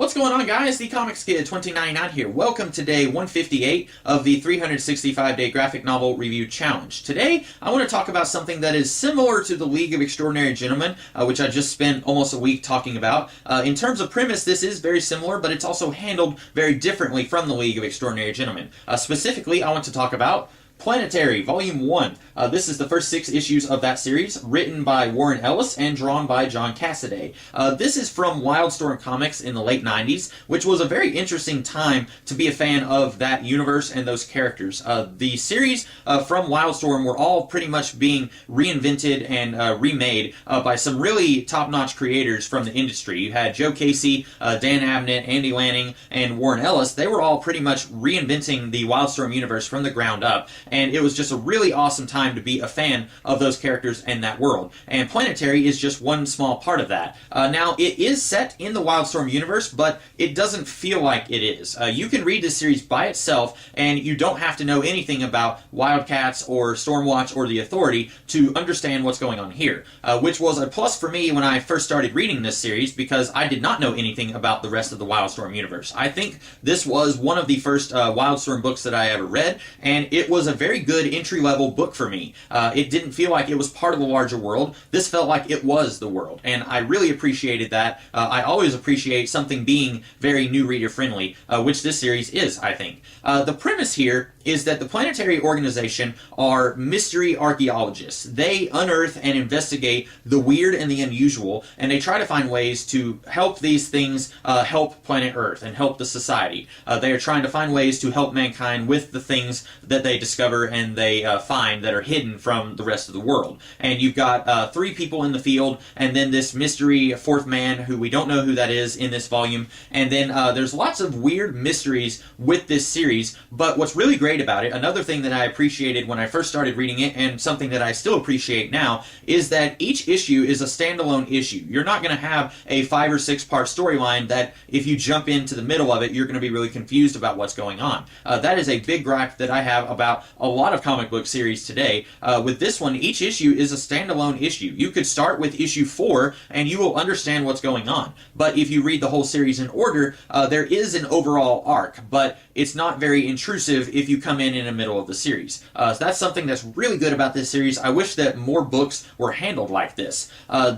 What's going on, guys? The Comics Kid 2099 here. Welcome to day 158 of the 365-day graphic novel review challenge. Today, I want to talk about something that is similar to the League of Extraordinary Gentlemen, which I just spent almost a week talking about. In terms of premise, this is very similar, but it's also handled very differently from the League of Extraordinary Gentlemen. Specifically, I want to talk about Planetary, Volume 1. This is the first 6 issues of that series, written by Warren Ellis and drawn by John Cassaday. This is from Wildstorm Comics in the late 90s, which was a very interesting time to be a fan of that universe and those characters. The series from Wildstorm were all pretty much being reinvented and remade by some really top-notch creators from the industry. You had Joe Casey, Dan Abnett, Andy Lanning, and Warren Ellis. They were all pretty much reinventing the Wildstorm universe from the ground up. And it was just a really awesome time to be a fan of those characters and that world. And Planetary is just one small part of that. Now, it is set in the Wildstorm universe, but it doesn't feel like it is. You can read this series by itself, and you don't have to know anything about Wildcats or Stormwatch or the Authority to understand what's going on here, which was a plus for me when I first started reading this series, because I did not know anything about the rest of the Wildstorm universe. I think this was one of the first Wildstorm books that I ever read, and it was a very good entry-level book for me. It didn't feel like it was part of the larger world. This felt like it was the world, and I really appreciated that. I always appreciate something being very new reader-friendly, which this series is, I think. The premise here is that the Planetary organization are mystery archaeologists. They unearth and investigate the weird and the unusual, and they try to find ways to help these things help planet Earth and help the society. They are trying to find ways to help mankind with the things that they discover and they find that are hidden from the rest of the world. And you've got 3 people in the field, and then this mystery 4th man who we don't know who that is in this volume. And then there's lots of weird mysteries with this series, but what's really great about it, another thing that I appreciated when I first started reading it, and something that I still appreciate now, is that each issue is a standalone issue. You're not going to have a 5 or 6 part storyline that if you jump into the middle of it, you're going to be really confused about what's going on. That is a big gripe that I have about a lot of comic book series today. With this one, each issue is a standalone issue. You could start with issue 4 and you will understand what's going on. But if you read the whole series in order, there is an overall arc, but it's not very intrusive if you come in the middle of the series. So that's something that's really good about this series. I wish that more books were handled like this.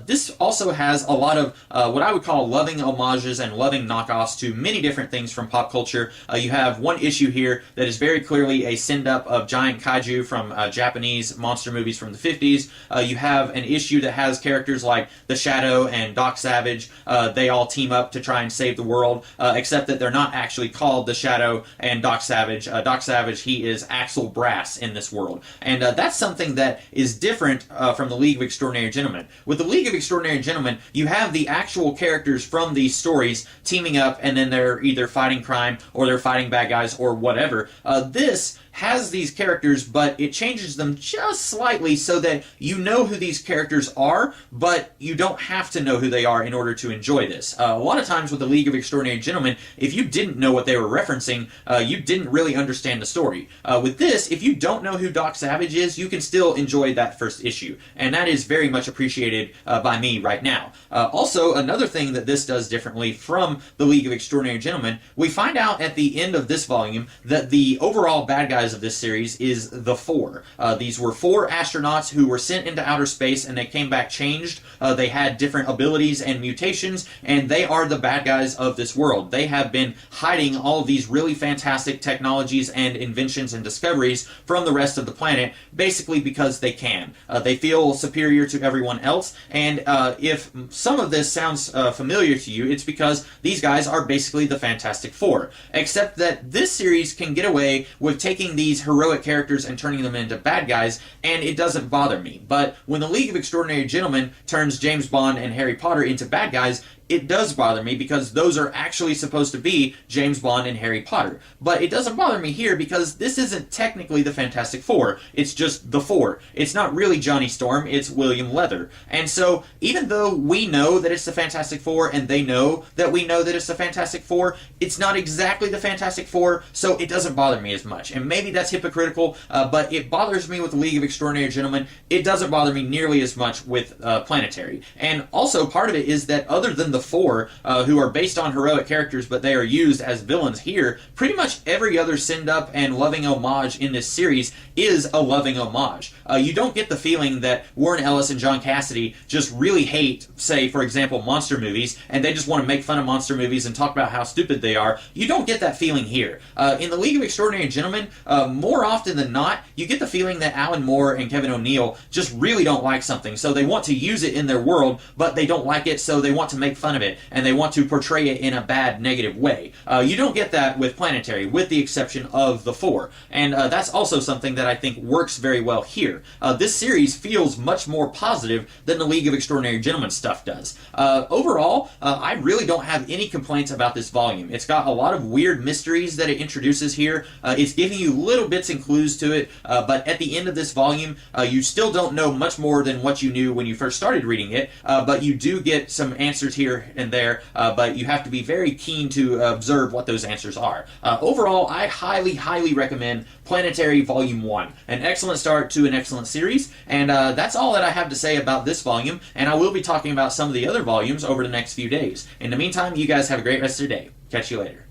This also has a lot of what I would call loving homages and loving knockoffs to many different things from pop culture. You have one issue here that is very clearly a send-up of giant kaiju from Japanese monster movies from the 50s. You have an issue that has characters like the Shadow and Doc Savage. They all team up to try and save the world, except that they're not actually called the Shadow and Doc Savage. Doc Savage, he is Axel Brass in this world. And that's something that is different from the League of Extraordinary Gentlemen. With the League of Extraordinary Gentlemen, you have the actual characters from these stories teaming up, and then they're either fighting crime or they're fighting bad guys or whatever. This has these characters, but it changes them just slightly so that you know who these characters are, but you don't have to know who they are in order to enjoy this. A lot of times with the League of Extraordinary Gentlemen, if you didn't know what they were referencing, you didn't really understand the story. With this, if you don't know who Doc Savage is, you can still enjoy that first issue, and that is very much appreciated by me right now. Also, another thing that this does differently from the League of Extraordinary Gentlemen, we find out at the end of this volume that the overall bad guys of this series is the 4. These were 4 astronauts who were sent into outer space, and they came back changed. They had different abilities and mutations, and they are the bad guys of this world. They have been hiding all of these really fantastic technologies and inventions and discoveries from the rest of the planet, basically because they can. They feel superior to everyone else, and if some of this sounds familiar to you, it's because these guys are basically the Fantastic Four, except that this series can get away with taking these heroic characters and turning them into bad guys, and it doesn't bother me. But when the League of Extraordinary Gentlemen turns James Bond and Harry Potter into bad guys, it does bother me because those are actually supposed to be James Bond and Harry Potter. But it doesn't bother me here because this isn't technically the Fantastic Four. It's just the 4. It's not really Johnny Storm, it's William Leather. And so, even though we know that it's the Fantastic Four and they know that we know that it's the Fantastic Four, it's not exactly the Fantastic Four, so it doesn't bother me as much. And maybe that's hypocritical, but it bothers me with the League of Extraordinary Gentlemen. It doesn't bother me nearly as much with Planetary. And also, part of it is that other than the Four, who are based on heroic characters, but they are used as villains here, pretty much every other send-up and loving homage in this series is a loving homage. You don't get the feeling that Warren Ellis and John Cassidy just really hate, say, for example, monster movies, and they just want to make fun of monster movies and talk about how stupid they are. You don't get that feeling here. In the League of Extraordinary Gentlemen, more often than not, you get the feeling that Alan Moore and Kevin O'Neill just really don't like something, so they want to use it in their world, but they don't like it, so they want to make fun of it, and they want to portray it in a bad, negative way. You don't get that with Planetary, with the exception of the Four, and that's also something that I think works very well here. This series feels much more positive than the League of Extraordinary Gentlemen stuff does. Overall, I really don't have any complaints about this volume. It's got a lot of weird mysteries that it introduces here. It's giving you little bits and clues to it, but at the end of this volume, you still don't know much more than what you knew when you first started reading it, but you do get some answers here and there, but you have to be very keen to observe what those answers are. Overall, I highly, highly recommend Planetary Volume 1. An excellent start to an excellent series, and that's all that I have to say about this volume, and I will be talking about some of the other volumes over the next few days. In the meantime, you guys have a great rest of your day. Catch you later.